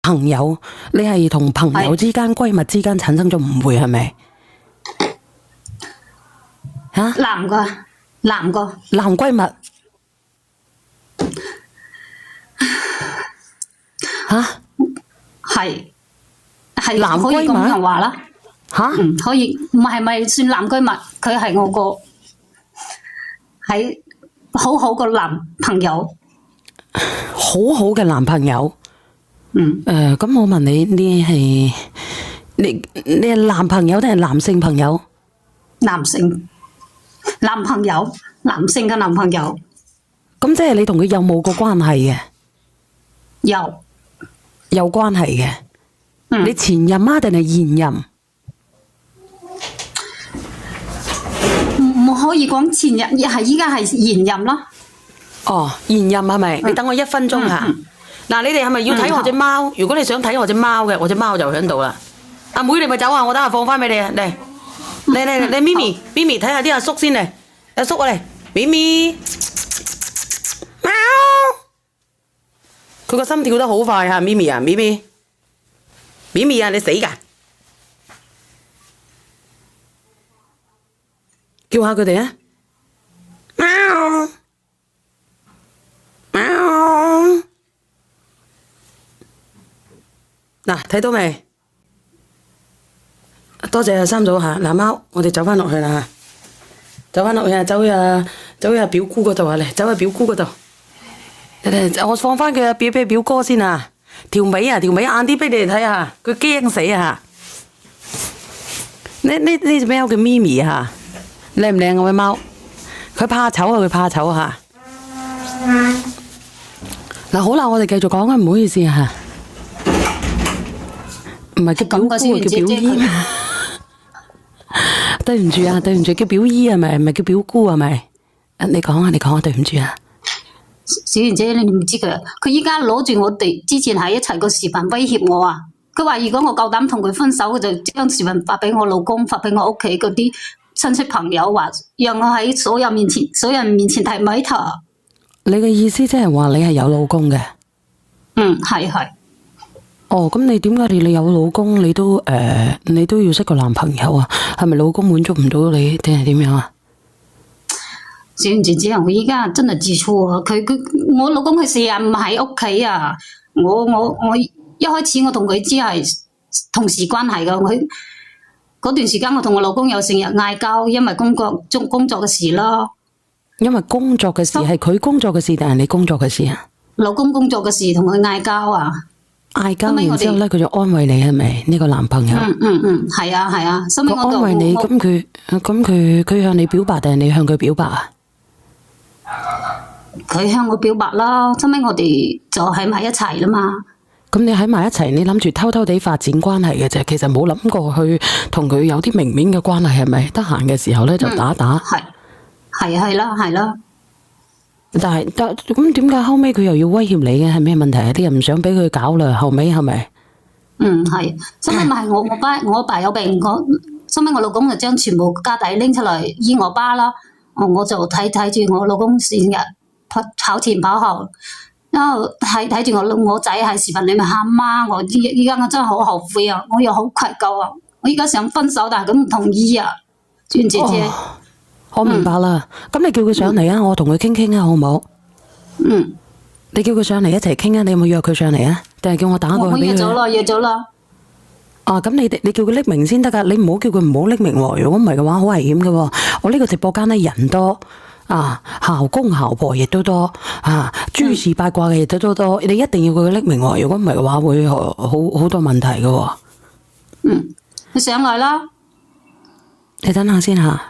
朋友，你係同朋友之間、閨蜜之間產生咗誤會係咪？吓？男閨蜜。吓？係男閨蜜可以咁樣話啦。吓？可以，唔係咪算男閨蜜？佢係我個喺好好個男朋友。好好嘅男朋友。咁我問你，你係男朋友定係男性朋友？男性嘅男朋友。咁即係你同佢有冇個關係嘅？有關係嘅。你前任啊定係現任？唔可以講前任，依家係現任啦。哦，現任係咪？你等我1分鐘吓。嗱，你哋係咪要睇我隻貓？如果你想睇我隻貓嘅，我隻貓就喺度啦。阿妹你咪走啊！我等下放翻俾你啊！嚟，咪咪睇下啲阿叔先嚟。阿叔啊嚟，咪咪，喵！佢個心跳得好快啊！咪咪啊，咪咪啊，你死噶！叫下佢哋啊！喵！嗱，睇到未？多謝三嫂吓，嗱貓，我哋走翻落去啦，走翻落去啊，走去表姑嗰度啊，嚟，走去表姑嗰度。我放翻佢俾表哥先啊，條尾晏啲俾你哋睇下，佢驚死啊！呢隻貓叫咪咪啊，靚唔靚啊？隻貓，佢怕醜啊！嗱，好啦，我哋繼續講啊，唔好意思啊。唔係叫表姑，叫表姨。對唔住啊，叫表姨係咪？唔係叫表姑係咪？你講啊，對唔住啊。小賢姐，你唔知佢依家攞住我哋之前喺一齊個視頻威脅我啊！佢話如果我夠膽同佢分手，佢就將視頻發俾我老公，發俾我屋企嗰啲親戚朋友，話讓我喺所有人面前睇咪頭。你嘅意思即係話你係有老公嘅？係。哦，咁你點解你有老公，你都要識個男朋友啊？係咪老公滿足唔到你，定係點樣啊？小賢姐姐，我依家真係自錯啊！我老公佢成日唔喺屋企啊！我一開始我同佢只係同事關係噶，嗰段時間我同我老公又成日嗌交，因為工作嘅事咯。因為工作嘅事係佢工作嘅事定係你工作嘅事啊？老公工作嘅事同佢嗌交啊！嗌交然之後咧，佢就安慰你係咪？呢個男朋友？係啊。佢安慰你，咁佢向你表白定係你向佢表白啊？佢向我表白啦，後尾我哋就喺埋一齊啦嘛。咁你喺埋一齊，你諗住偷偷地發展關係嘅啫，其實冇諗過去同佢有啲明面嘅關係，係咪？得閒嘅時候咧就打。係啦。但咁點解後尾佢又要威脅你嘅？係咩問題啊？啲人唔想俾佢搞啦，後尾係咪？係。後尾咪係我爸有病，後尾我老公就將全部家底拎出嚟醫我爸啦。我就睇住我老公成日跑前跑後，然後睇住我仔喺視頻裏面喊媽，我依家我真係好後悔啊！我又好愧疚啊！我依家想分手，但係佢唔同意啊！娟姐姐，我明白啦。咁你叫佢上嚟啊，我同佢傾傾啊，好唔好？你叫佢上嚟一齊傾啊！你有冇約佢上嚟啊？定係叫我打過去俾佢？我約咗啦。咁你叫佢匿名先得噶，你唔好叫佢唔好匿名喎。如果唔係嘅話，好危險噶。我呢個直播間咧人多校公校婆亦都多諸事八卦嘅亦都多，你一定要佢匿名喎。如果唔係嘅話，會好多問題噶。你上來啦。你等下先吓。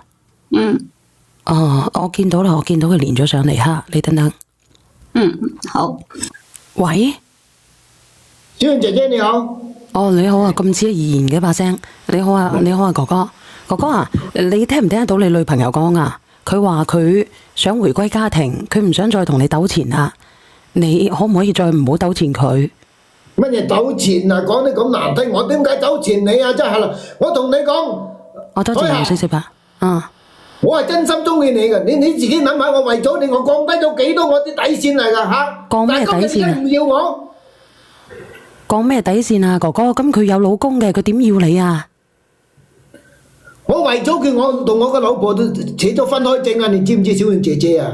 我見到啦，我見到佢連咗上嚟哈。你等等。好。喂，小賢姐姐你好。你好啊，咁似怡然嘅把聲。你好啊，哥哥啊，你聽唔聽得到你女朋友講啊？佢話佢想回歸家庭，佢唔想再同你糾纏啦。你可唔可以再唔好糾纏佢？乜嘢糾纏啊？講得咁難聽，我點解糾纏你啊？真係啦，我同你講，我多謝你識吧。我係真心中意你嘅，你自己諗下，我為咗你，我降低咗幾多我啲底線嚟噶吓？降咩底線啊？但係今日點解唔要我？講咩底線啊，哥哥？咁佢有老公嘅，佢點要你啊？我為咗佢，我同我個老婆都扯咗分開證啊！你知唔知小燕姐姐啊？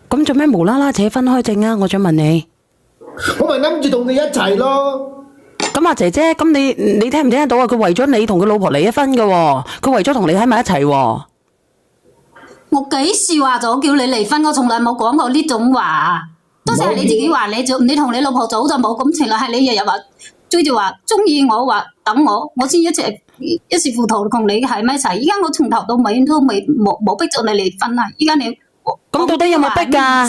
咁做咩無啦啦扯分開證啊？我想問你。我咪諗住同佢一齊咯。咁啊，姐姐，咁你聽唔聽得到啊？佢為咗你同佢老婆離咗婚嘅喎，佢為咗同你喺埋一齊喎。我幾時話咗叫你離婚？我從來冇講過呢種話，都係你自己話你同你老婆早就冇感情啦，係你日日話追住話中意我，話等我先一時糊塗同你喺埋一齊。依家我從頭到尾都冇逼咗你離婚啊！依家你咁到底有冇逼㗎？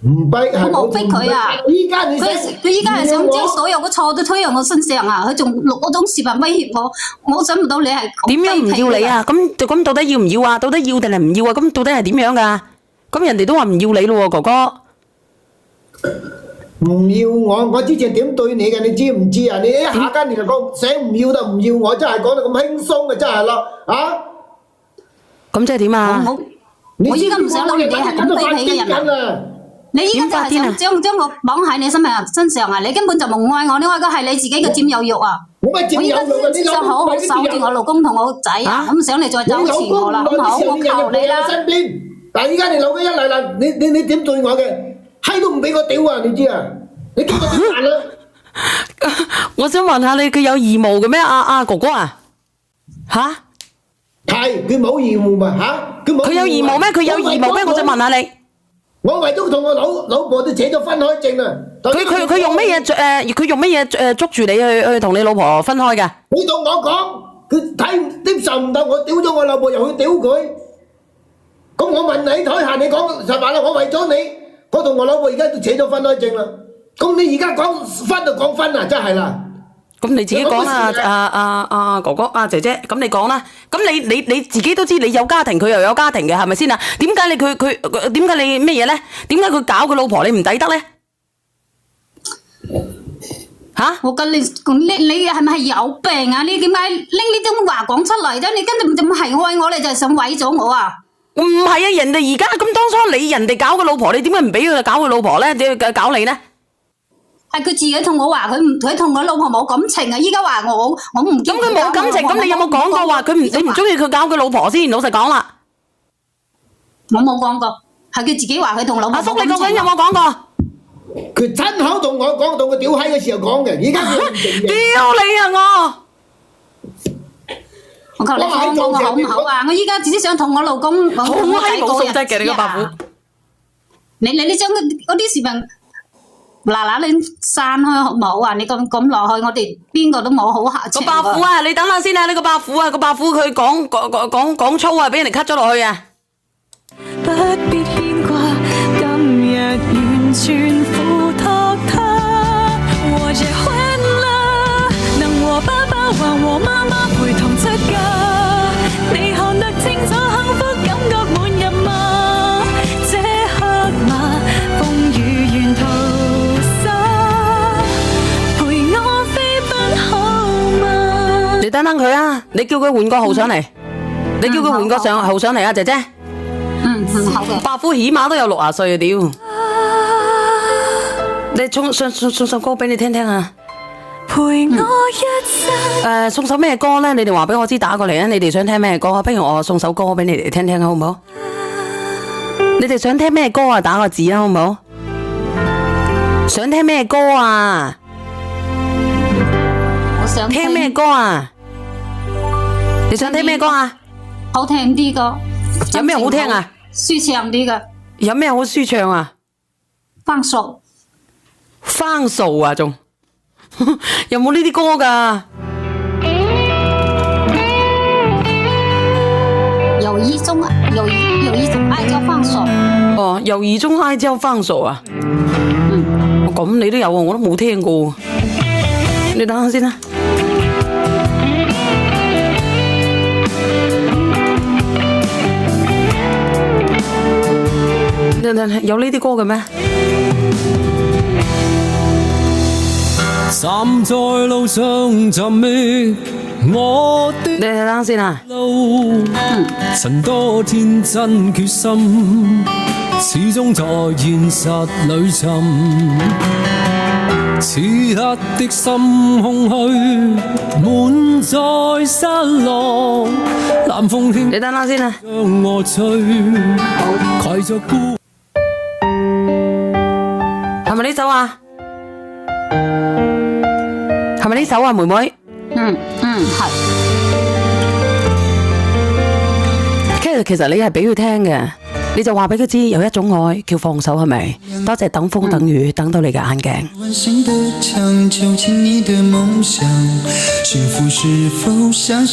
唔逼，我冇逼佢啊！依家你佢依家係想將所有嘅錯都推喺我身上啊！佢仲錄嗰種視頻威脅我，我想唔到你係點樣唔要你啊？咁到底要唔要啊？到底要定係唔要啊？咁到底係點樣㗎？咁人哋都話唔要你咯喎，哥哥。唔要我之前點對你嘅，你知唔知啊？你一下間你就講寫唔要就唔要我，真係講得咁輕鬆嘅，真係咯啊！咁即係點啊？我依家唔想諗你係咁卑鄙嘅人啊！你依家就係想將我綁喺你身上啊！你根本就冇愛我，你愛嘅係你自己嘅佔有欲啊！我依家想好好守住我老公同我仔啊！咁想你再走前我啦，好唔好？我求你啦！但係依家你老公一嚟啦，你點對我嘅？閪都唔俾我屌啊！你知啊？你叫我點辦啊？我想問下你，佢有義務嘅咩？哥哥啊？吓？係佢冇義務嘛？吓？佢有義務咩？佢有義務咩？我想問下你。我為咗同我老婆都扯咗分開證啊！佢用乜嘢佢用乜嘢捉住你去同你老婆分開嘅？你同我講，佢接受唔到我屌咗我老婆，又去屌佢。咁我問你台下，你講實話啦，我為咗你，我同我老婆而家都扯咗分開證啦。咁你而家講分就講分啊，真係啦。咁你自己講啦，哥哥姐姐，咁你講啦。咁你自己都知你有家庭，佢又有家庭嘅，係咪先啊？點解你咩嘢咧？點解佢搞佢老婆你唔抵得咧？吓？我跟你係咪有病啊？你點解拎呢種話講出嚟啫？你根本就唔係愛我，你就係想毀咗我啊！唔係啊，人哋而家咁當初人哋搞個老婆，你點解唔俾佢搞佢老婆咧？點解搞你咧？係佢自己同我話佢同佢老婆冇感情啊！依家話我唔咁佢冇感情，咁你有冇講過話你唔中意佢搞佢老婆先？老實講啦，我冇講過，係佢自己話佢同老婆。阿叔，你究竟有冇講過？佢親口同我講，到佢屌閪嘅時候講嘅，而家佢唔承認。屌你啊！我求你放過我好唔好啊？我依家只想同我老公好閪冇素質嘅你個伯父。你將嗰啲視頻嗱你刪開好唔好啊？你咁落去，我哋邊個都冇好下場。個伯父啊，你等下先啊！你個伯父啊，個伯父佢講粗啊，俾人哋 cut 咗落去啊！不必牽掛，今日完全付託他。我結婚了，能我爸爸還我媽媽陪同出嫁，你看得清楚幸福感覺滿入嗎？這刻嘛，風雨沿途。你等等佢啊！你叫佢換個號上嚟，你叫佢換個號上嚟啊，姐姐。好嘅。伯父起碼都有60歲啊！屌，你送首歌俾你聽聽啊！陪我一生。送首咩歌咧？你哋話俾我知，打過嚟啊！你哋想聽咩歌？不如我送首歌俾你哋聽聽好唔好？你哋想聽咩歌啊？打個字啊，好唔好？想聽咩歌啊？我想聽咩歌啊？你想聽咩歌啊？好聽啲歌。有咩好聽啊？舒暢啲嘅。有咩好舒暢啊？放手。放手啊，仲有冇呢啲歌噶？有一種愛叫放手。哦，有一種愛叫放手啊。咁你都有啊？我都冇聽過。你等下先啦。有呢啲歌嘅咩？站在路上尋覓我的你等下先啊。曾多天真決心，始終在現實裏尋。此刻的心空虛，滿載失落。南風輕你等下先啊。將我吹，攜着孤。係咪呢首啊？係咪呢首啊，妹妹？係。其實你係俾佢聽嘅，你就話俾佢知有一種愛叫放手，係咪？多謝等風等雨，等到你嘅眼鏡。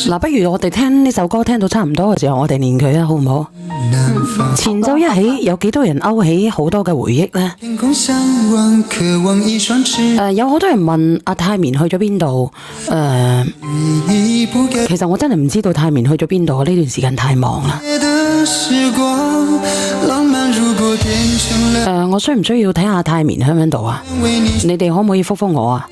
嗱，不如我哋聽呢首歌聽到差唔多嘅時候，我哋練佢啊，好唔好？前奏一起，有幾多人勾起好多嘅回憶呢？有好多人問阿泰棉去咗邊度？其實我真係唔知道泰棉去咗邊度，呢段時間太忙啦。我需唔需要睇下泰棉喺邊度啊？你哋可唔可以覆覆我啊？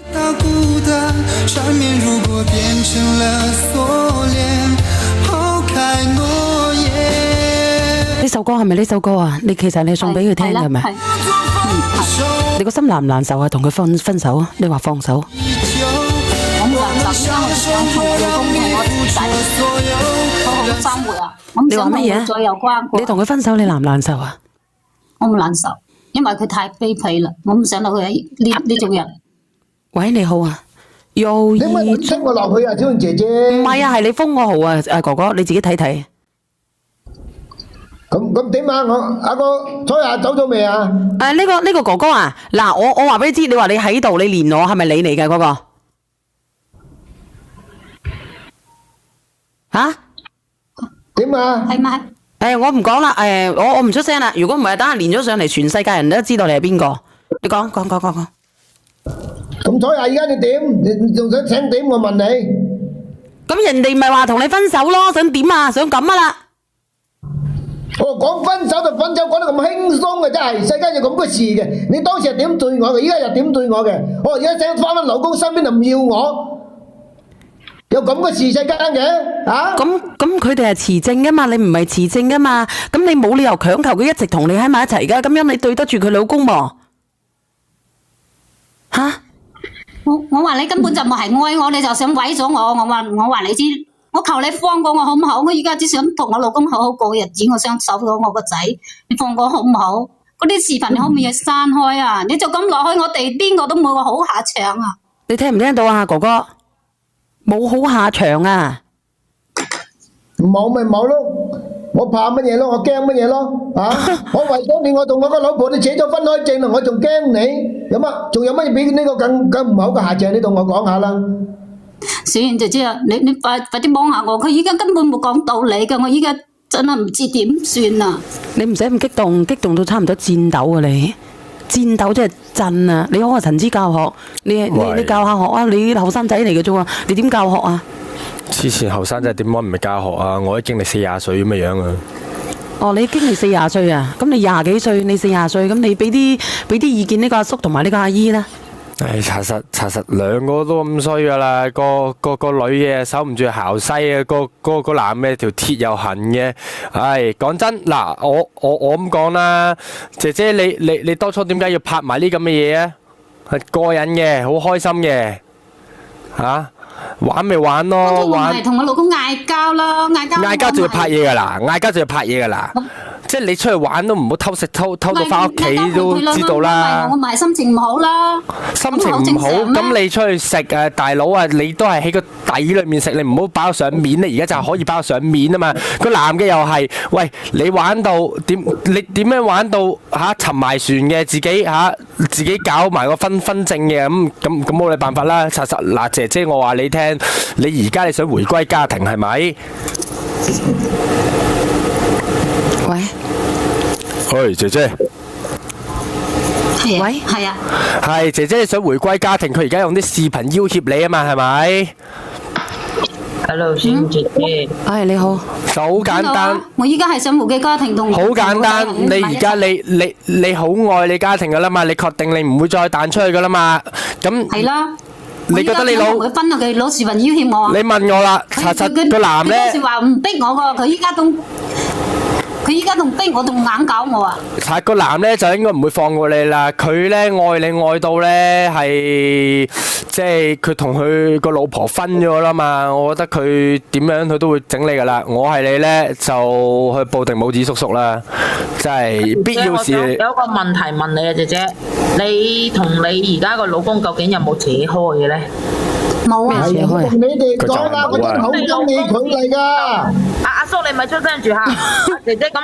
呢首歌係咪呢首歌啊？你其實你送俾佢聽嘅係咪？你個心難唔難受啊？同佢分手啊？你話放手？我唔難受，因為我想同老公同我仔好好生活啊！我唔想同佢再有關係。你同佢分手，你難唔難受啊？我唔難受，因為佢太卑鄙啦，我唔想到佢呢種人。喂，你好啊，又你咪衝我落去啊，小燕姐姐。唔係啊，係你封我號啊，阿哥哥，你自己睇睇。咁點啊？我阿哥彩霞走咗未啊？呢個哥哥啊，嗱，我話俾你知，你話你喺度，你連我係咪你嚟嘅嗰個？吓？點啊？係咪？我唔講啦，我唔出聲啦。如果唔係，等下連咗上嚟，全世界人都知道你係邊個。你講。咁彩霞而家你點？你仲想點？我問你。咁人哋咪話同你分手咯，想點啊？想咁啊啦。我講分手就分手，講得咁輕鬆嘅真係，世間有咁嘅事嘅。你當時係點對我嘅？依家又點對我嘅？我而家想翻返老公身邊就唔要我，有咁嘅事世間嘅啊？咁佢哋係持證噶嘛？你唔係持證噶嘛？咁你冇理由強求佢一直同你喺埋一齊噶，咁樣你對得住佢老公噃？吓？我話你根本就唔係愛我，你就想毀咗我。我話你知。我求你放過我好唔好？我而家只想同我老公好好過日子，我想守到我個仔，你放過好唔好？嗰啲視頻你可唔可以刪開啊？你就咁落去，我哋邊個都冇個好下場啊！你聽唔聽到啊，哥哥？冇好下場啊！冇咪冇咯，我怕乜嘢咯？我驚乜嘢咯？啊！我為咗你，我同我個老婆都扯咗分開證啦，我仲驚你？有乜？仲有乜嘢比呢個更唔好嘅下場？你同我講下啦。小燕姐姐啊，你快啲幫下我，佢依家根本冇講道理㗎，我依家真係唔知點算啊！你唔使咁激動，激動到差唔多戰鬥啊！你戰鬥即係震啊！你好話陳之教學，你教下學啊！你後生仔嚟嘅啫喎，你點教學啊？之前後生仔點講唔係教學啊？我都經歷40歲咁嘅樣啊！哦，你經歷40歲啊？咁你20幾歲，你40歲，咁你俾啲意見呢個阿叔同埋呢個阿姨啦。唉，查實兩個都咁衰噶啦，個女嘅守唔住姣西啊，個男嘅條鐵又痕嘅。唉，講真嗱，我咁講啦，姐姐你當初點解要拍埋呢咁嘅嘢啊？係過癮嘅，好開心嘅，吓玩咪玩咯，玩。我同我老公嗌交咯，嗌交就要拍嘢噶啦，嗌交就要拍嘢噶啦。即係你出去玩都唔好偷食偷到翻屋企都知道啦。我咪心情唔好啦。心情唔好，咁你出去食啊，大佬啊，你都係喺個底裏面食，你唔好擺上面。你而家就可以擺上面啊嘛。個男嘅又係，喂，你玩到點？你點樣玩到嚇沉埋船嘅？自己搞埋個分證嘅咁冇你辦法啦。查實嗱，姐姐我話你聽，你而家你想回歸家庭係咪？喂，喂，姐姐，係啊，喂，係啊，係姐姐，你想回歸家庭，佢而家用啲視頻要挾你啊嘛，係咪 ？Hello， 小姐姐，你好，就好簡單。我依家係想回歸家庭同。好簡單，你而家你好愛你家庭噶啦嘛，你確定你唔會再彈出去噶啦嘛？咁係啦。你覺得你老佢分啊？佢攞視頻要挾我啊？你問我啦，查實個男咧，佢當時話唔逼我噶，佢依家都。佢佢依家仲逼我，仲硬搞我啊！係個男咧就應該唔會放過你啦，佢咧愛你愛到咧係即係佢同佢個老婆分咗啦嘛，我覺得佢點樣佢都會整你噶啦。我係你咧就去報定拇指叔叔啦，真係必要時。有一個問題問你啊，姐姐，你同你而家個老公究竟有冇扯開嘅咧？冇啊！係同你哋講啦，我真係好中意佢嚟噶。阿叔，你咪出聲住嚇。姐姐，咁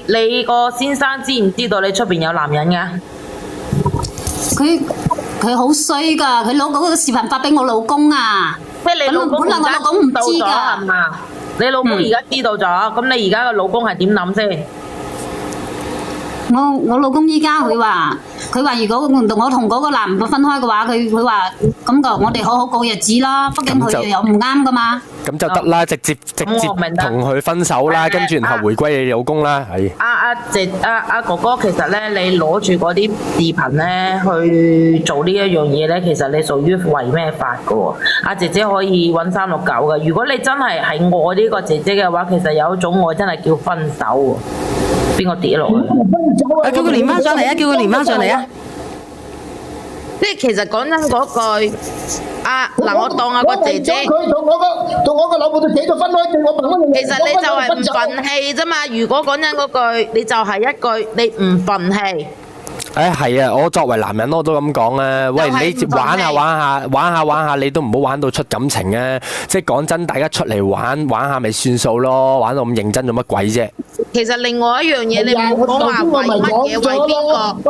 你個先生知唔知道你出邊有男人㗎？佢好衰㗎，佢攞嗰個視頻發俾我老公啊！即係你老公本來我老公唔知㗎係嘛？你老公而家知道咗，咁你而家個老公係點諗先？我老公依家佢話如果我同嗰個男嘅分開嘅話，佢話咁就我哋好好過日子啦。畢竟佢又有唔啱㗎嘛。咁就得啦，直接同佢分手啦，跟住然後回歸你老公啦，係。阿哥哥，其實咧，你攞住嗰啲視頻咧去做呢一樣嘢咧，其實你屬於違咩法噶喎？阿姐姐可以揾369嘅。如果你真係愛呢個姐姐嘅話，其實有一種愛真係叫分手喎。邊個跌落去？叫佢連翻上嚟啊！叫佢連翻上嚟啊！即係其實講真嗰句，嗱，我當個姐姐，佢同我個老婆都寫咗分開證，我憑乜嘢？其實你就係唔憤氣啫嘛。如果講真嗰句，你就係一句你唔憤氣。係啊，我作為男人我都咁講啊。喂，你玩下，你都唔好玩到出感情啊！即係講真，大家出嚟玩下咪算數咯，玩到咁認真做乜鬼啫？其實另外一樣嘢，你唔好講話為乜嘢，為邊個？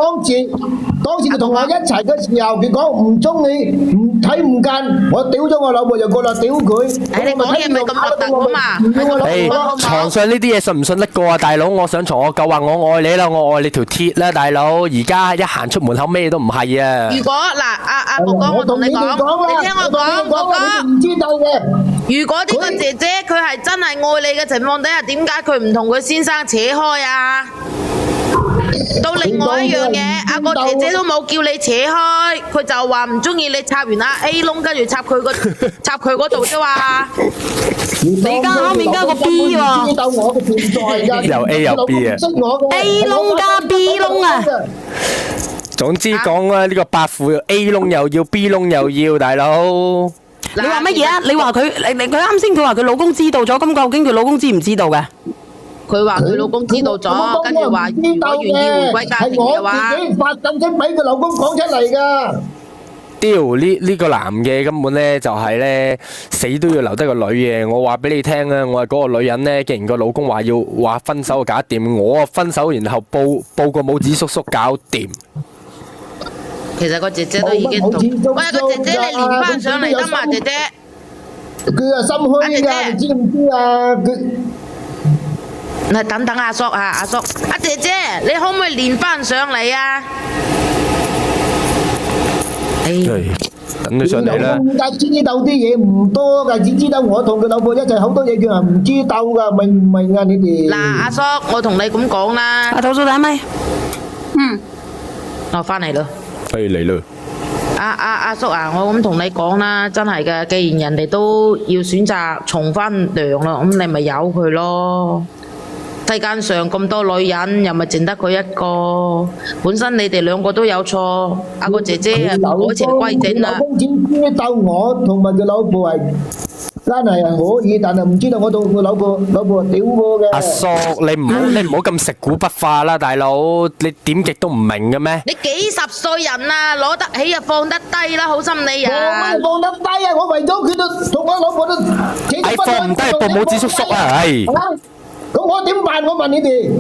當時佢同我一齊嘅時候，佢講唔中意，唔睇唔間，我屌咗我老婆就過嚟屌佢。你講嘢咪咁核突啊嘛！床上呢啲嘢信唔信得過啊，大佬？我上床我夠話我愛你啦，我愛你條鐵啦，大佬。而家一行出門口咩都唔係啊！如果嗱，阿哥哥，我同你講，你聽我講，哥哥，唔知道嘅。如果呢個姐姐佢係真係愛你嘅情況底下，點解佢唔同佢先生扯開啊？到另外一樣嘢，阿個姐姐都冇叫你扯開，佢就話唔中意你插完阿 A 窿，跟住插佢嗰度啫嘛。你而家後面加個 B 喎，知道我嘅存在㗎。又 A 又 B 啊！A 窿加 B 窿啊！總之講啊，呢個伯父 A 窿又要 B 窿又要，大佬。你話乜嘢啊？你話佢啱先佢話佢老公知道咗，咁究竟佢老公知唔知道嘅？佢話佢老公知道咗，跟住話如果願意回歸家庭嘅話，係我自己發信息俾佢老公講出嚟㗎。屌呢個男嘅根本咧就係咧死都要留低個女嘅。我話俾你聽啊，我係嗰個女人咧，既然個老公話分手搞掂，我分手然後報個拇指叔叔搞掂。其實個姐姐都已經同，喂個姐姐你連翻上嚟得嘛，姐姐？佢係心虛㗎，你知唔知啊？嗱，等阿叔啊，阿叔，阿姐姐，你可唔可以連翻上嚟啊？等佢上嚟啦。點解知道啲嘢唔多㗎？只知道我同佢老婆一齊好多嘢，佢係唔知道㗎，明唔明啊？你哋嗱，阿叔，我同你咁講啦。阿土叔打咪？我翻嚟咯。嚟咯。阿叔啊，我咁同你講啦，真係嘅，既然人哋都要選擇從翻娘啦，咁你咪由佢咯。世間上咁多女人，又咪淨得佢一個？本身你哋兩個都有錯，阿個姐姐啊，改邪歸正啦。老公只知道我同埋佢老婆係真係可以，但係唔知道我同佢老婆屌我嘅。阿叔，你唔好咁食古不化啦，大佬，你點極都唔明嘅咩？你幾十歲人啊，攞得起就放得低啦，好心你人。我放得低啊！我為咗佢都同我老婆都放唔低報拇指叔叔啊！唉。咁我點辦？我問你哋。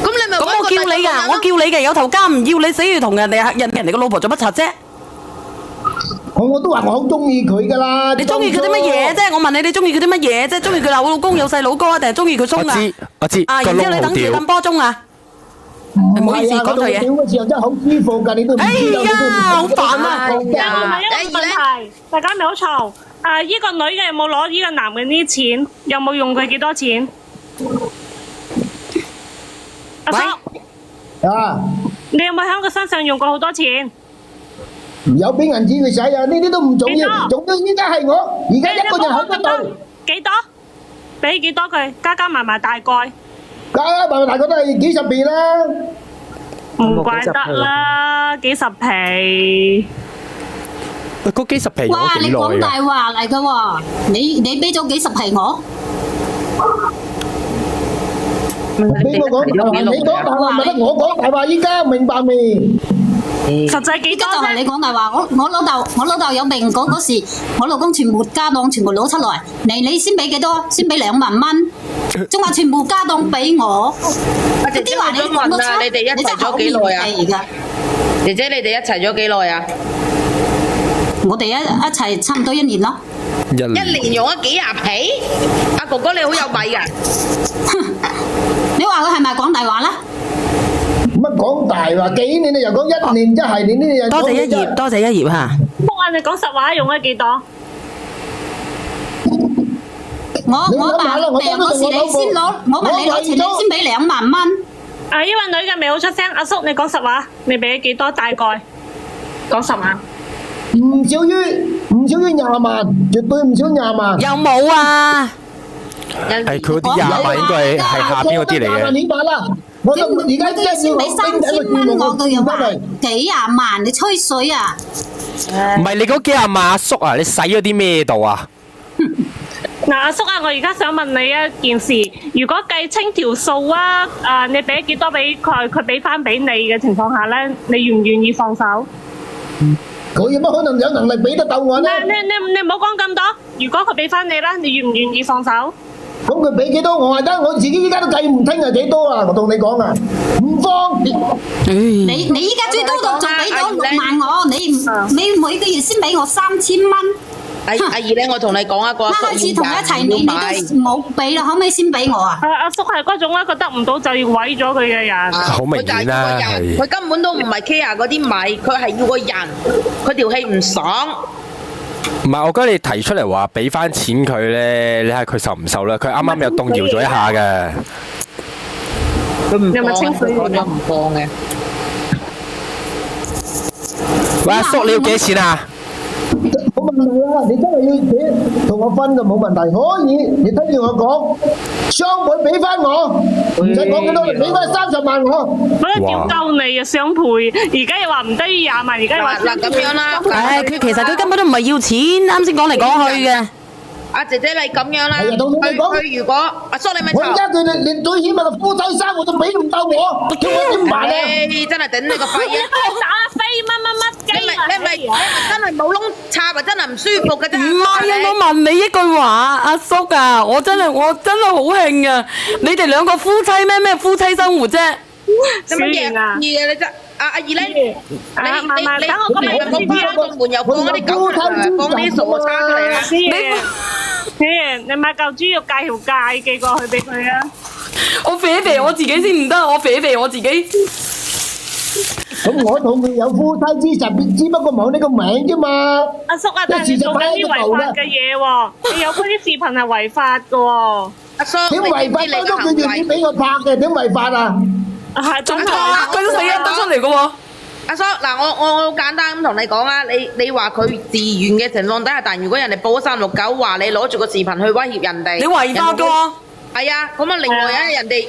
咁你咪咁我叫你噶，我叫你嘅有頭家唔要你死要同人哋個老婆做乜柒啫？我都話我好中意佢噶啦。你中意佢啲乜嘢啫？我問你，你中意佢啲乜嘢啫？中意佢老公有細佬哥啊，定係中意佢鬆啊？我知。啊，然之後你等住咁波鐘啊？唔好意思，講錯嘢。屌嘅時候真係好舒服㗎，你都唔知道。哎呀，好煩啊！問一個問題，大家咪好嘈。依個女嘅有冇攞呢個男嘅啲錢？有冇用佢幾多錢？阿叔，你有冇喺佢身上用過好多錢？有俾銀紙佢使啊！呢啲都唔重要，重要依家係我而家一個人喺嗰度。幾多？俾幾多佢？加加埋埋大概。梗係白大哥都係幾十皮啦。唔怪得啦，幾十皮。嗰幾十皮哇！攞幾耐你講大啊？話嚟噶喎，你俾咗幾十皮我？俾我講大話，你講大話咪得我講大話，依家明白未？實際幾多依家就係你啫？講大話，我老豆有病嗰時，我老公全部家當全部攞出來，你先俾幾多？先俾2萬蚊，仲話全部家當俾我。阿姐姐，我想問啊，你哋一齊咗幾耐啊？而家姐姐，你哋一齊咗幾耐啊？我哋一齊差唔多1年咯。一一年用咗幾廿皮？阿哥哥你好有米噶。你話佢係咪講大話啦？乜講大話？幾年你又講1年，即係年呢？又多謝一講頁，多謝一頁嚇。福啊，你講實話用咗幾多？我爸病嗰時你先攞，我問你攞錢，你先俾2萬蚊。啊，呢位女嘅未好出聲，阿叔你講實話，你俾咗幾多？大概講實話。唔少於20萬，絕對唔少20萬。有冇啊？係佢嗰啲20萬應該係下邊嗰啲嚟嘅。你話啦，我都而家你先俾3000蚊，我佢又話幾廿萬，你吹水啊！唔係你嗰幾廿萬阿叔啊，你使咗啲咩度啊？嗱，阿叔啊，我而家想問你一件事，如果計清條數啊，你俾幾多俾佢，佢俾翻俾你嘅情況下咧，你願唔願意放手？佢有乜可能有能力俾得到我呢？你唔好講咁多。如果佢俾翻你啦，你願唔願意放手？咁佢俾幾多我啊？得我自己依家都計唔清係幾多啊！我同你講啊，唔放。你依家最多就俾咗6萬我，你每個月先俾我3000蚊。阿姨咧，我同你講啊，個阿叔開始同一齊，你都冇俾啦，可唔可以先俾我啊？阿叔係嗰種咧，佢得唔到就要毀咗佢嘅人。好明顯啦，係佢根本都唔係 care 嗰啲米，佢係要個人，佢條氣唔爽。唔係，我覺得你提出嚟話俾翻錢佢咧，你睇佢受唔受啦？佢啱啱又動搖咗一下嘅。佢唔你係咪清水講咗唔放嘅。喂，阿叔你要幾錢啊？冇問題啊！你真係要俾同我分就冇問題，可以。你聽住我講，雙倍俾翻我，唔使講幾多，你俾翻30萬我。我都屌鳩你啊，雙倍！而家又話唔低於20萬，而家又話嗱咁樣啦，唉，佢其實佢根本都唔係要錢，啱先講嚟講去嘅。阿姐姐你咁樣啦，係啊同你講佢如果阿叔你咪我而家佢連最起碼個夫妻生活都俾唔到我，叫我點辦咧？你真係頂你個肺啊！打飛乜你雞啊！咪真係冇窿插啊！真係唔舒服嘅啫。唔係啊，我問你一句話，阿叔啊，我真係好興啊！你哋兩個夫妻咩夫妻生活啫？做乜嘢啊？你真阿姨咧，你等我今日我關個門又放嗰啲狗出嚟，放啲傻叉出嚟啊！你買嚿豬肉介條界寄過去俾佢啊！我肥肥我自己先唔得，我肥肥我自己。咁我同佢有夫妻之實，只不過冇呢個名啫嘛。阿叔啊，但係你做緊啲違法嘅嘢喎，你有嗰啲視頻係違法嘅喎。阿叔，點違法？當初佢願意俾我拍嘅，點違法啊？係咁佢都死得出嚟嘅喎。阿叔，嗱我好簡單咁同你講啊，你話佢自願嘅情況底下，但如果人哋報咗369，話你攞住個視頻去威脅人哋，你違法嘅喎。係啊，咁啊另外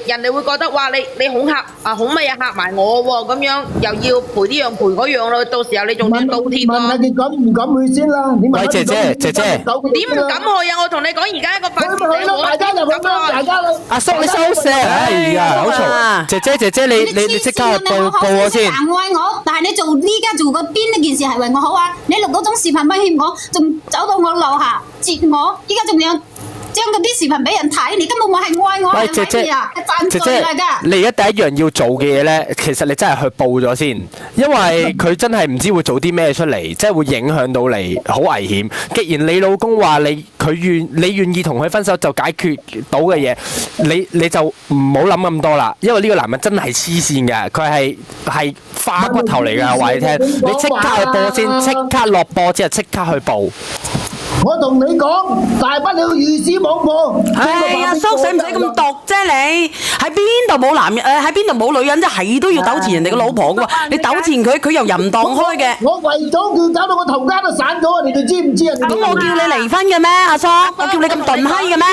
人哋會覺得哇你恐嚇啊恐乜嘢嚇埋我喎，咁樣又要賠呢樣賠嗰樣咯，到時候你仲要倒貼問下喎。佢敢唔敢去先啦？你問喂姐姐姐姐點唔敢去啊？我同你講，而家一個法佢咪去咯，大家就去咯，大家咯。阿叔你收聲！哎呀，好嘈！姐姐你即刻去報我先。行為我，但係你依家做嗰邊呢件事係為我好啊！你錄嗰種視頻威脅我，仲走到我樓下截我，依家仲有將嗰啲視頻俾人睇，你根本冇係愛我喂，係乜嘢啊？係犯罪嚟㗎！你而家第一樣要做嘅嘢呢，其實你真係去報咗先，因為佢真係唔知會做啲咩出嚟，即係會影響到你，好危險。既然你老公話你願意同佢分手就解決到嘅嘢，你就唔好諗咁多啦，因為呢個男人真係黐線嘅，佢係花骨頭嚟㗎，我話你聽，你即刻去報先，即刻落播之後即刻去報。我同你講，大不了魚死網破。唉，阿叔使唔使咁毒啫？你喺邊度冇男人？喺邊度冇女人啫？係都要糾纏人哋個老婆嘅喎，你糾纏佢，佢又淫蕩開嘅。我為咗佢搞到我頭家都散咗，你哋知唔知啊？咁我叫你離婚嘅咩，阿叔？我叫你咁鈍閪嘅咩？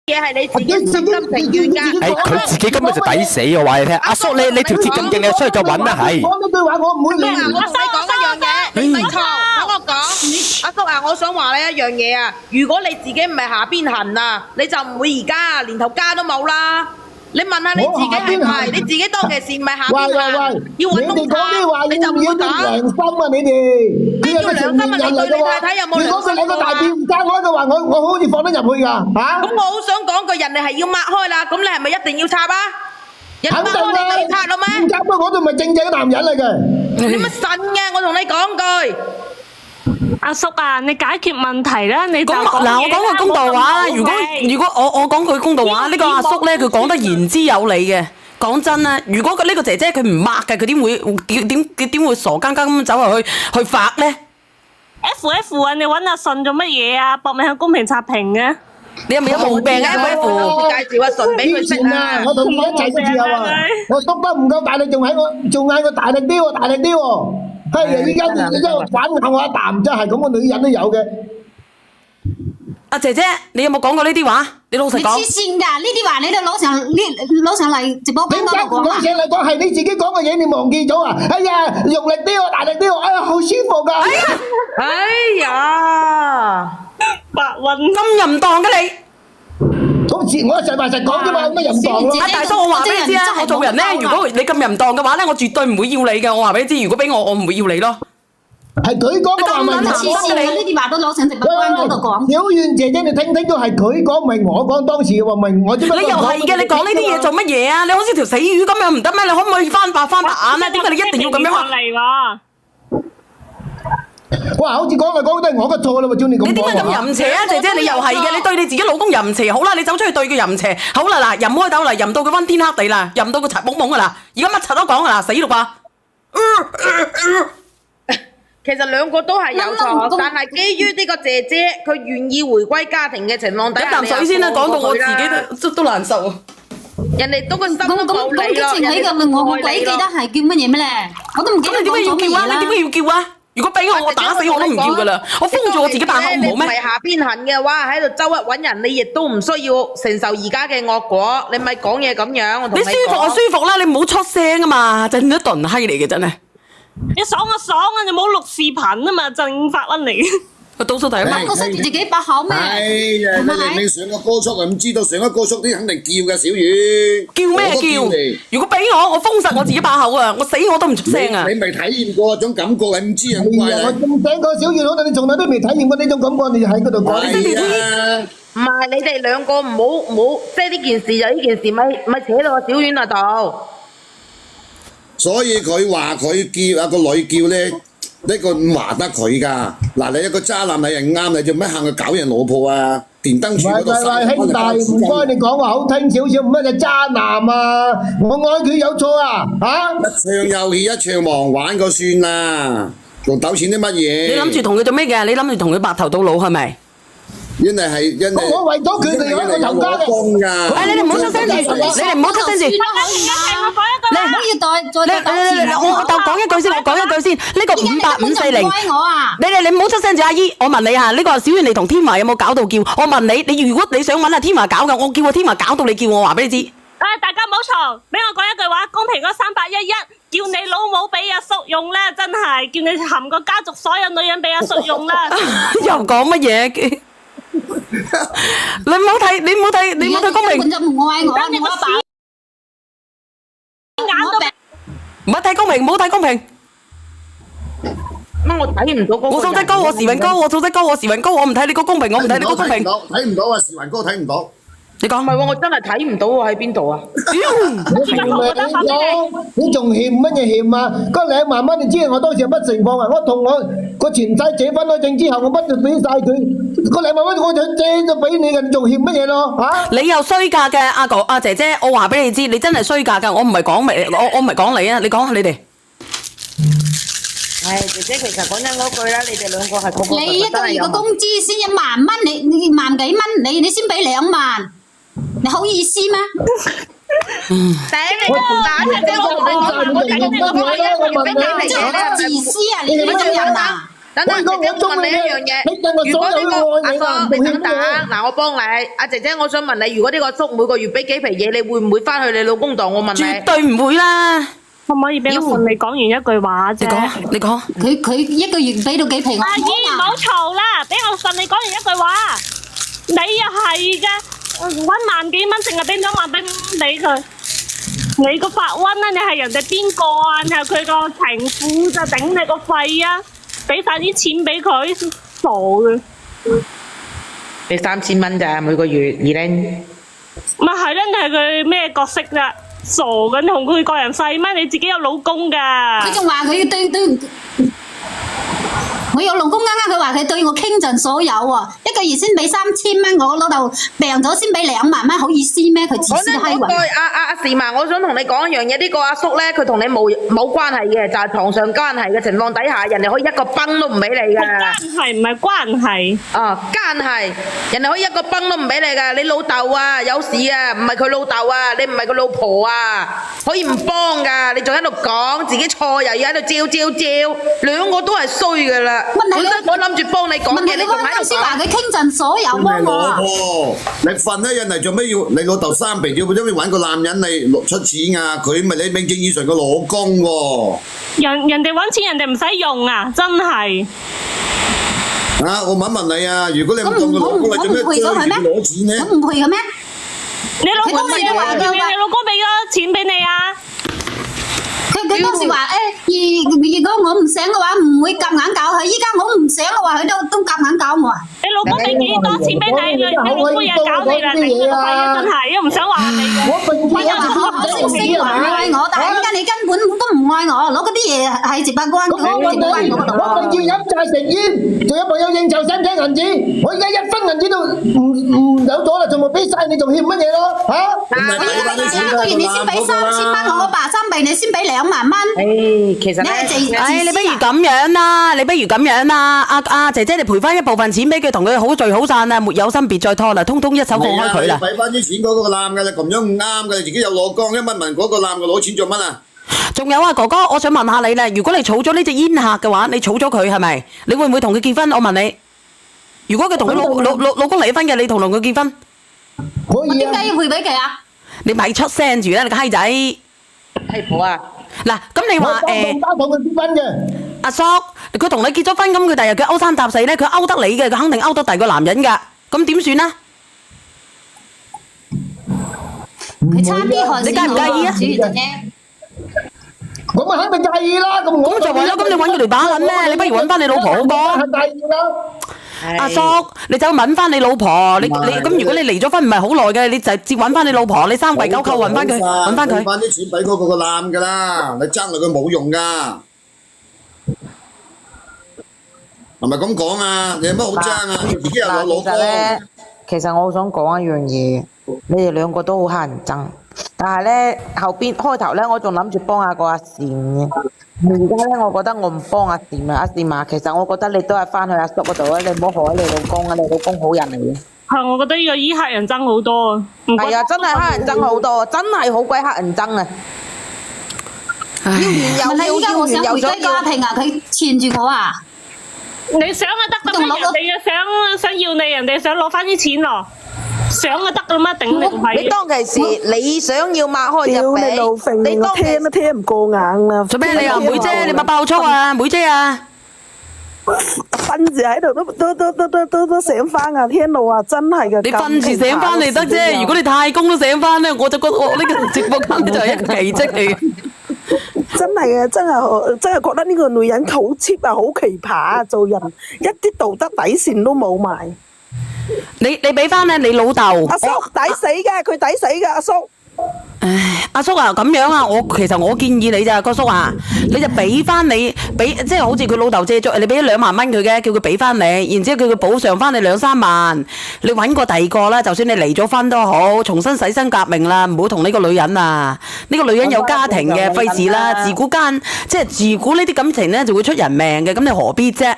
嘢係你自己心甘情願㗎。誒，佢自己根本就抵死，我話你聽。阿叔，你條鐵咁勁，你出去就揾啦，係。講呢句話我唔會理。我同你講一樣嘢，你咪錯。等我講，阿叔啊，我想話你一樣嘢啊。如果你自己唔係下邊痕啊，你就唔會而家連頭家都冇啦。你問下你自己係唔係？你自己當其時唔係下邊痕，要揾公差，你就唔會要講。良心啊！你哋，咩叫良心啊？你對你太太有冇良心啊？如果佢兩個大便唔間開嘅話，我好似放得入去㗎嚇。咁我好想講句，人哋係要擘開啦，咁你係咪一定要插啊？人哋擘開你就要插啦咩？唔插啊！我都唔係正嘅男人嚟嘅。你乜神嘅？我同你講句。阿叔啊，你解決問題啦，你就咁嗱，我講句公道話，如果我講句公道話，呢個阿叔咧，佢講得言之有理嘅。講真啦，如果呢個姐姐佢唔抹嘅，佢點會傻更更咁走入去發咧 F 啊，你揾阿信做乜嘢啊？搏命向公平刷屏嘅。你係咪有毛病啊？F 介紹阿順俾佢識啊！我同佢一齊嘅時候啊，我篤得唔夠大力，仲嗌我大力啲喎，大力啲喎。係啊！依家反咬我一啖，真係咁嘅女人都有嘅。阿姐姐，你有冇講過呢啲話？你老實講。你黐線㗎！呢啲話你都攞上嚟直播間嗰度講啊！攞上嚟講係你自己講嘅嘢，你忘記咗啊！哎呀，用力啲喎，大力啲喎，哎呀，好舒服㗎！哎呀，白雲咁淫蕩嘅你！好似我實話實講啫嘛，乜淫蕩咯？阿大叔，我話俾你知啊，我做人咧，如果你咁淫蕩嘅話咧，我絕對唔會要你嘅。我話俾你知，如果俾我唔會要你咯。係佢講嘅話咪黐線！你呢啲話都攞上直播間嗰度講。小遠姐姐，你聽到係佢講，唔係我講當時喎，唔係我知乜。你又係嘅，你講呢啲嘢做乜嘢啊？你好似條死魚咁樣唔得咩？你可唔可以翻白眼咧？點解你一定要咁樣啊？嚟喎！哇！好似講嚟講都係我嘅錯啦喎，照你咁講。你點解咁淫邪啊，姐姐？你又係嘅，你對你自己老公淫邪，好啦，你走出去對佢淫邪，好啦嗱，淫開頭啦，淫到佢昏天黑地啦，淫到佢柒懵懵噶啦，而家乜柒都講噶啦，死咯啩！其實兩個都係有錯，但係基於呢個姐姐佢願意回歸家庭嘅情況底下，一啖水先啦，講到我自己都難受啊！人哋都個心都冇咁你咯，激情起嘅，我鬼記得係叫乜嘢咩咧？我都唔記得咁你點解要叫啊？你點解要叫啊？如果俾我打死我都唔叫噶啦，我封住我自己把口唔好你唔係咩？下邊痕嘅話，喺度周屈揾人，你亦都唔需要承受而家嘅惡果。你咪講嘢咁樣，我同你舒服就舒服啦，你唔好出聲啊嘛，震一頓閪嚟嘅真係。你爽啊！你冇錄視頻啊嘛，正法溫嚟嘅。我倒數第一我問，塞住自己把口咩？係啊，你明明上個高速啊，唔知道上個高速啲肯定叫嘅小雨。叫咩叫？如果俾我封實我自己把口啊，我死我都唔出聲啊！你未體驗過嗰種感覺係唔知啊，怪我你。仲醒過小月，可能你從來都未體驗過呢種感覺，你喺嗰度講。係啊，唔係你哋兩個唔好，即係呢件事就呢件事，咪扯到個小丸啊度。所以佢話佢叫啊個女叫咧，呢個唔話得佢㗎。嗱，你一個渣男你係啱，你做咩行去搞人老婆啊？電燈柱嗰度喂，兄弟，唔該你講話好聽少少，唔係隻渣男啊！我愛佢有錯啊？嚇！一場遊戲一場忙，玩過算啦，仲糾纏啲乜嘢？你諗住同佢做咩嘅？你諗住同佢白頭到老係咪？因為我為咗佢哋有一個頭家嘅。哎，你哋唔好出聲住，你哋唔好出聲住。你唔可以再我講一句先，我講一句先。呢個58540，我啊！你唔好出聲住，阿姨。我問你嚇，呢個小圓你同天華有冇搞到叫？我問你，你如果你想揾阿天華搞嘅，我叫阿天華搞到你叫我話俾你知。大家唔好嘈，俾我講一句話，公平嗰311，叫你老母俾阿叔用啦，真係叫你含個家族所有女人俾阿叔用啦。又講乜嘢？你唔好睇公平。我愛我，我爸。唔好睇公平，唔好睇公平。乜我睇唔到嗰個人？我素質高，我時運高，我素質高，我時運高，我唔睇你個公平，我唔睇你個公平。睇唔到啊！時雲哥睇唔到。你講唔係喎，我真係睇唔到喎，喺邊度啊？你仲欠乜嘢欠啊？嗰2萬蚊你知我當時係乜情況啊？我同我個前妻借分開證之後，我乜就俾晒佢。嗰2萬蚊我就借咗俾你嘅，你仲欠乜嘢咯？嚇！你又衰格嘅阿哥阿姐姐，我話俾你知，你真係衰格㗎。我唔係講我唔係講你啊，你講下你哋。唉，姐姐其實講真嗰句啦，你哋兩個係個個你一個月嘅工資先1萬蚊，你萬幾蚊，你先俾2萬，你好意思咩？頂你個蛋！姐姐我同你講，我真係我係一個月俾你嚟嘅，自私啊！你呢種人啊！等等，姐姐，我問你一樣嘢，如果呢個阿叔，你等等，嗱，我幫你，阿姐姐，我想問你，如果呢個阿叔每個月俾幾皮嘢，你會唔會翻去你老公度？我問你，絕對唔會啦。可唔可以俾我順利講完一句話啫？你講。佢一個月俾到幾皮我？阿姨唔好嘈啦，俾我順利講完一句話。你又係嘅，揾萬幾蚊，淨係俾2萬俾佢。你個發瘟啦，你係人哋邊個啊？你係佢個情婦就頂你個肺啊！俾晒啲錢俾佢，傻嘅。俾3000蚊咋每個月，二玲。咪係咯，你係佢咩角色啫？傻緊同佢個人細咩？你自己有老公㗎。佢仲話佢對我有老公，啱啱佢話佢對我傾盡所有喎，一個月先俾3000蚊，我老豆病咗先俾2萬蚊，好意思咩？佢自私閪講句阿時嫲，我想同你講一樣嘢，呢個阿叔咧，佢同你冇關係嘅，就係床上關係嘅情況底下，人哋可以一個崩都唔俾你㗎。關係唔係關係。哦，關係，人哋可以一個崩都唔俾你㗎。你老豆啊，有事啊，唔係佢老豆啊，你唔係佢老婆啊，可以唔幫㗎。你仲喺度講自己錯，又要喺度照，兩個都係衰㗎啦。本身我諗住幫你講嘢，你仲喺度先話佢傾盡所有幫我啊！你瞓一日嚟做咩要你老豆3皮要因為揾個男人嚟出錢啊？佢咪你名正言順個老公喎。人哋揾錢，人哋唔使用啊！真係。啊！我問一問你啊，如果你唔當個老公，你做咩追住佢攞錢咧？我唔配嘅咩？你老公俾你老公俾咗錢俾你啊？佢當時話如果我唔醒嘅話，唔會夾硬搞佢。依家我唔醒嘅話，佢都夾硬搞我啊！你老公俾幾多錢俾你？你老公又搞你啦，頂你個肺啊！真係，都唔想話你嘅。我識識話愛我，但係依家你根本都唔愛我，攞嗰啲嘢係直八關，我平時飲茶食煙，仲有朋友應酬申請銀紙，我而家1分銀紙都唔有咗啦，仲冇俾晒，你仲欠乜嘢咯？嚇！我依家一個月你先俾3000蚊，我爸3倍，你先俾2萬蚊。其實咧，你不如咁樣啦，阿姐姐你賠翻一部分錢俾佢，同佢好聚好散啊，沒有分別再拖啦，通通一手放開佢啦。俾翻啲錢嗰個男嘅，你咁樣唔啱嘅，你自己有攞光，一問嗰個男嘅攞錢做乜啊？仲有啊，哥哥，我想問下你咧，如果你儲咗呢隻煙客嘅話，你儲咗佢係咪？你會唔會同佢結婚？我問你，如果佢同佢老公離婚嘅，你同佢結婚？可以啊。點解要賠俾佢啊？你咪出聲住啦，你個閪仔！閪婆啊！嗱，咁你話同佢結婚嘅。阿叔，佢同你結咗婚，咁佢第日佢勾三搭四咧，佢勾得你嘅，佢肯定勾到第二個男人噶，咁點算啊？佢差啲害死我。你介唔介意啊？我咪肯定介意啦，咁就話咯，咁你揾佢條把撚咩？你不如揾翻你老婆好過。介意啦。阿叔，你走揾翻你老婆，你咁如果你離咗婚唔係好耐嘅，你就接揾翻你老婆，你3跪9叩揾翻佢，揾翻佢。翻啲錢俾嗰個男噶啦，你爭落佢冇用噶，係咪咁講啊？你有乜好爭啊？自己又有老公。其實我好想講一樣嘢，你哋兩個都好乞人憎，但係咧開頭咧我仲諗住幫下個阿善嘅。而家咧，我覺得我唔幫阿掂啊，阿掂啊，其實我覺得你都係翻去阿叔嗰度啊，你唔好害你老公啊，你老公好人嚟嘅。係，我覺得呢個醫黑人憎好多啊。係啊，真係黑人憎好多，真係好鬼黑人憎啊！問題依家我想回歸家庭啊，佢纏住我啊！你想啊得㗎咩？人哋想要你，人哋想攞翻啲錢咯。想啊得㗎嘛，頂你個肺！你當其時你想要擘開入你老肥，你我聽都聽唔過眼啦！做咩你又妹姐？你咪爆粗啊，妹姐啊！瞓住喺度都醒翻啊！天路啊，真係嘅。你瞓住醒翻嚟得啫，如果你太公都醒翻咧，我就覺得我呢個直播間就係一個奇蹟嚟嘅。真係嘅，真係覺得呢個女人好 cheap 啊，好奇葩啊，做人一啲道德底線都冇埋。你俾翻咧，你老豆阿叔抵死嘅，佢抵死嘅阿叔。唉，阿叔啊，咁樣啊，其實我建議你咋，哥叔啊，你就俾翻即係好似佢老豆借咗，你俾咗2萬蚊佢嘅，叫佢俾翻你，然之後叫佢補償翻你2-3萬，你揾個第二個啦，就算你離咗婚都好，重新洗身革命啦，唔好同呢個女人啊，呢個女人有家庭嘅，費事啦，自古呢啲感情咧就會出人命嘅，咁你何必啫？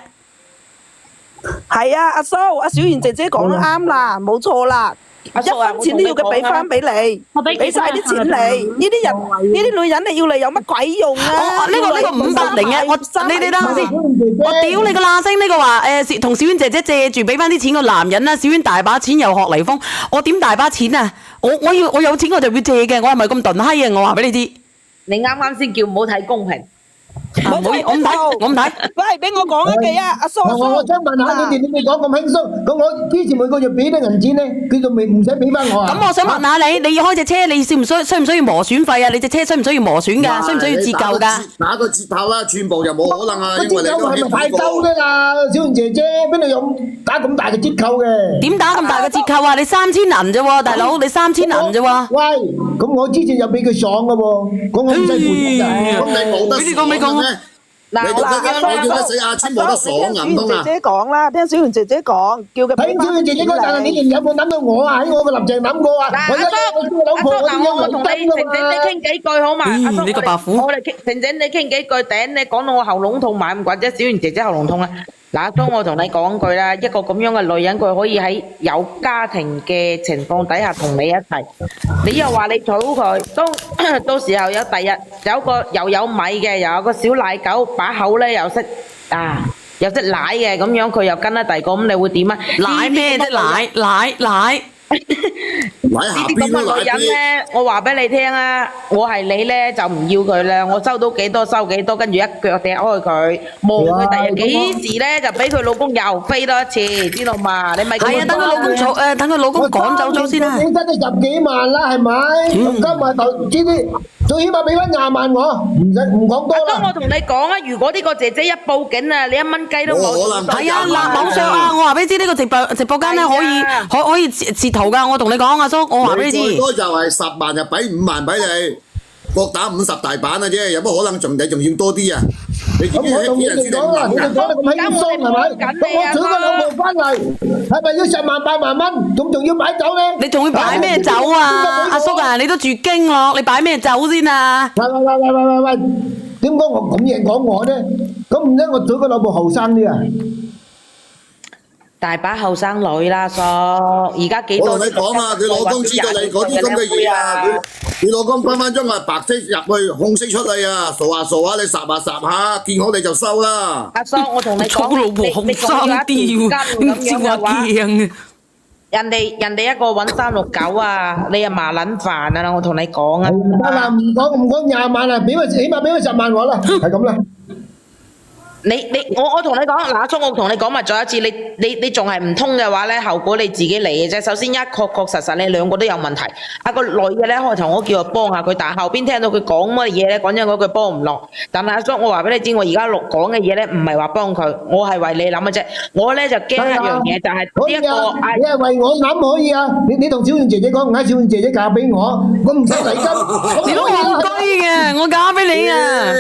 係啊，阿蘇，阿小賢姐姐講得啱啦，冇錯啦。阿叔啊，一分錢都要佢俾翻俾你，我俾俾晒啲錢你。呢啲人呢啲女人你要嚟有乜鬼用啊？呢個501，你等下先，我屌你個乸星呢個話同小婉姐姐借住俾翻啲錢個男人啦，小婉大把錢又學黎峰，我點大把錢啊？我有錢我就會借嘅，我係咪咁鈍閪啊？我話俾你知。你啱啱先叫唔好睇公平。唔好意思，我唔睇。喂，俾我講一句啊，阿蘇。我想問下你哋講咁輕鬆，咁我之前每個月俾啲銀錢咧，佢就唔使俾翻我啊？咁我想問下你要開隻車，你需唔需要磨損費啊？你隻車需唔需要磨損㗎？需唔需要折舊㗎？打個折頭啦，全部就冇可能啊，因為你折扣係咪太高啫啦？小燕姐姐邊度有打咁大嘅折扣嘅？點打咁大嘅折扣啊？你3000銀啫喎，大佬，你3000銀啫喎。喂，咁我之前又俾佢爽嘅喎，咁我唔使負責㗎。咁你冇得爽咩？你覺得死阿川冇得爽咁通啊？姐姐講啦，聽小燕姐姐講，叫佢俾睇小燕姐姐嗰陣，你哋有冇諗到我啊？喺我個立場諗過啊！我老婆，我同你靜靜地傾幾句好嘛？阿叔，呢個白虎，我哋靜靜地傾幾句，頂你講到我喉嚨痛埋，唔怪之小燕姐姐喉嚨痛啦。嗱，阿叔，我同你講句啦，一個咁樣嘅女人，佢可以喺有家庭嘅情況底下同你一齊，你又話你娶佢，到時候有第日有個又有米嘅，又有個小奶狗，把口咧又識又識奶嘅，咁樣佢又跟得第二個，咁你會點啊？奶咩啫？奶。奶下邊都奶邊。我話俾你聽啊，我係你咧就唔要佢啦，我收到幾多收幾多，跟住一腳踢開佢，望佢第日幾時咧就俾佢老公又飛多一次，知道嘛？你咪係啊，等佢老公趕走咗先啦。你真係10幾萬啦，係咪？咁加埋投資啲，最起碼俾翻20萬我，唔講多啦。我同你講啊，如果呢個姐姐一報警啊，你1蚊雞都冇。係啊，嗱，網上啊，我話俾你知呢個直播間咧可以截圖㗎，我同你講阿叔，我話俾你知。最多就係10萬就俾5萬俾你，各打50大板嘅啫，有乜可能仲要多啲啊？咁我同你哋講啦，你哋講得咁輕鬆係咪？咁我娶個老婆翻嚟，係咪要10萬8萬蚊？咁仲要擺酒咧？你仲要擺咩酒啊？阿叔啊，你都住京咯，你擺咩酒先啊？喂，點解我咁嘢講我咧？咁唔通我娶個老婆後生啲啊？大把後生女啦，叔，而家幾多？我同你講啊，佢老公知道你嗰啲咁嘅嘢啊，佢老公分分鐘係白色入去控色出嚟啊，傻下，你霎下，見好你就收啦。阿叔，我同你講，老婆控生調，唔知我驚啊！人哋一個揾369啊，你又麻撚煩啊！我同你講啊，唔得啦，唔講20萬啦，起碼俾佢10萬我啦，係咁啦。我同你講，嗱，阿叔，我同你講埋再一次，你仲係唔通嘅話咧，後果你自己嚟嘅啫。首先確實你兩個都有問題。個女嘅咧，開頭我叫佢幫下佢，但係後邊聽到佢講乜嘢咧，講真嗰句幫唔落。但係阿叔，我話俾你知，我而家講嘅嘢咧，唔係話幫佢，我係為你諗嘅啫。我咧就驚一樣嘢，就係呢一個。你係為我諗可以啊？你同小燕姐姐講，唔嗌小燕姐姐嫁俾我唔使禮金。你都戇居嘅，我嫁俾你啊！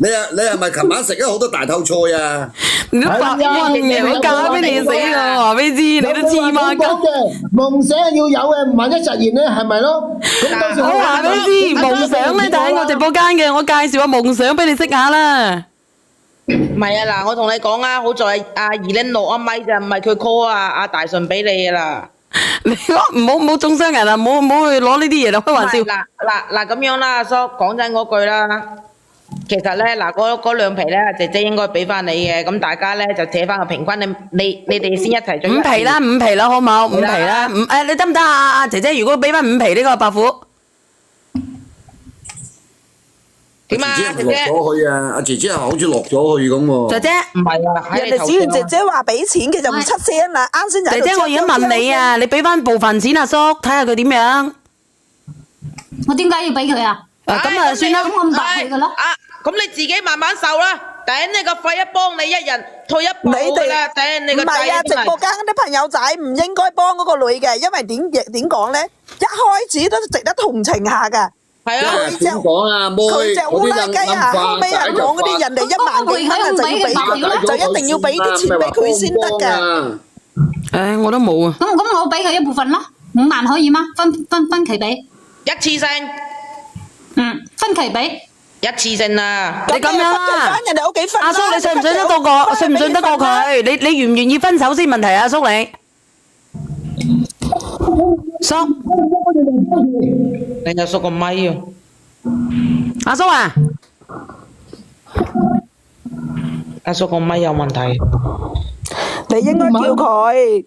你係咪琴晚食咗好多大頭菜啊？你都8蚊嘅，我嫁俾你死我話俾你知，你都黐孖筋。夢想要有嘅，萬一實現咧，係咪咯？我話俾你知，夢想咧就喺我直播間嘅，我介紹下夢想俾你識下啦。唔係啊，嗱，我同你講啊，好在阿206一米咋，唔係佢 call 阿大順俾你噶啦。你唔好中傷人啊！唔好去攞呢啲嘢嚟開玩笑。嗱咁樣啦，阿叔講真嗰句啦。其實咧，嗱嗰兩皮咧，姐姐應該俾翻你嘅，咁大家咧就借翻個平均，你哋先一齊做。5皮啦，好冇？5皮啦，你得唔得啊？姐姐，如果俾翻5皮呢個白虎，點啊？姐姐落咗去啊！阿姐姐好似落咗去咁喎。姐姐唔係啊，人哋小燕姐姐話俾錢嘅就唔出聲啦，啱先就。姐姐，我而家問你啊，你俾翻部分錢阿叔，睇下佢點樣。我點解要俾佢啊？咁啊，算啦，咁我唔白佢噶咯。咁你自己慢慢受啦。頂你個肺一幫你一人退一步啦，頂你個仔。唔係啊，直播間嗰啲朋友仔唔應該幫嗰個女嘅，因為點講咧？一開始都值得同情下㗎。係啊，點講啊？佢隻烏拉雞啊，後尾人講嗰啲人哋1萬幾蚊就要俾，就一定要俾啲錢俾佢先得㗎。我都冇啊。咁我俾佢一部分啦，5萬可以嗎？分期俾。一次性。分期俾。一次性啊！你咁樣啦，人哋屋企分。阿叔，你信唔信得過？信唔信得過佢？你願唔願意分手先問題啊，阿叔你？叔，你阿叔個咪啊！阿叔啊，阿叔個咪有問題。你應該叫佢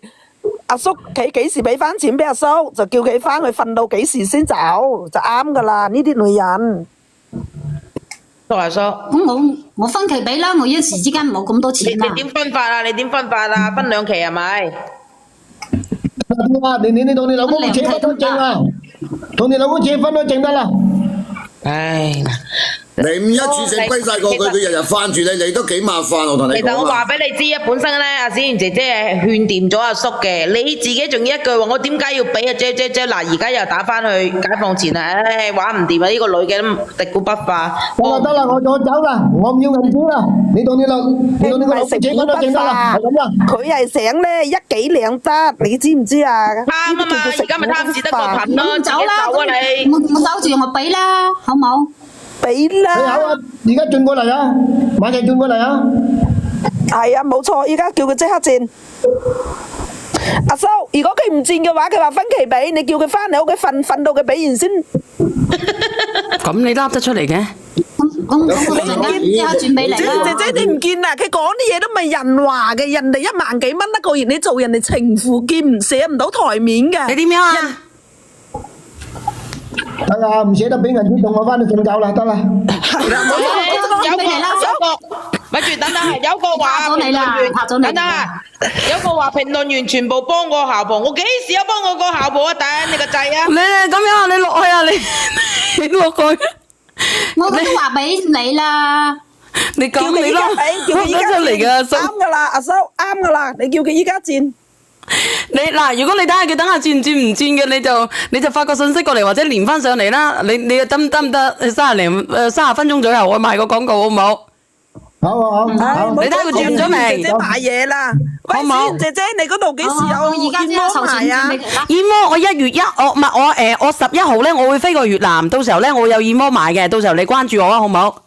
阿叔，佢幾時俾翻錢俾阿叔，就叫佢翻去瞓到幾時先走，就啱噶啦。呢啲女人，阿叔，咁我分期俾啦，我一時之間冇咁多錢啊。你點分法啊？你點分法啊？分2期係咪？你同你老公結婚都正啊，同你老公結婚都正得啦。唉，你唔一次性歸晒過佢，佢日日翻住你，你都幾麻煩。我同你其實我講啊。話俾你知啊，本身咧阿小賢姐姐係勸掂咗阿叔嘅，你自己仲一句話，我點解要俾啊？啫，嗱，而家又打翻去解放前啦，唉，玩唔掂啊！呢個女嘅都敵古不化。得啦，我走啦，我唔要銀紙啦。你同你老公結婚都正得啦，係咁啦。佢係想咧1幾2則，你知唔知啊？貪啊嘛，而家咪貪字得個貧咯，自己走啊你！我守住我俾啦，好冇？俾啦。你好啊，而家轉過嚟啊，馬上轉過嚟啊。係啊，冇錯，依家叫佢即刻轉。阿叔，如果佢唔轉嘅話，佢話分期俾，你叫佢翻嚟屋企瞓到佢俾完先。咁你噏得出嚟嘅？我陣間即刻轉俾你啦。姐姐你唔見啊？佢講啲嘢都唔係人話嘅，人哋1萬幾蚊一個月，你做人哋情婦見唔捨唔到台面嘅。你點樣啊？得啦，唔捨得俾銀紙，同我翻去瞓覺啦，得啦。有個，咪住等等，有個話拍咗你啦，拍咗你。等等啊，有個話評論員全部幫我姣婆，我幾時有幫我個姣婆啊？頂你個掣啊！你咁樣啊，你落去啊，你落去。我都話俾你啦。你叫佢依講你咯，家俾，叫佢依家出嚟噶，叔。啱噶啦，阿叔啱噶啦，你叫佢依家轉。你嗱，如果你睇下佢等下轉唔轉嘅，你就發個信息過嚟或者連翻上嚟啦。你得唔得？30分鐘左右，我賣個廣告好唔好？好。你睇下佢轉咗未？姐姐買嘢啦，喂，好冇？姐姐你嗰度幾時有而家即刻籌錢啊？俾佢啦。燕窩我1月1，我11號咧，我會飛過越南，到時候咧我有燕窩買嘅，到時候你關注我啊，好唔好？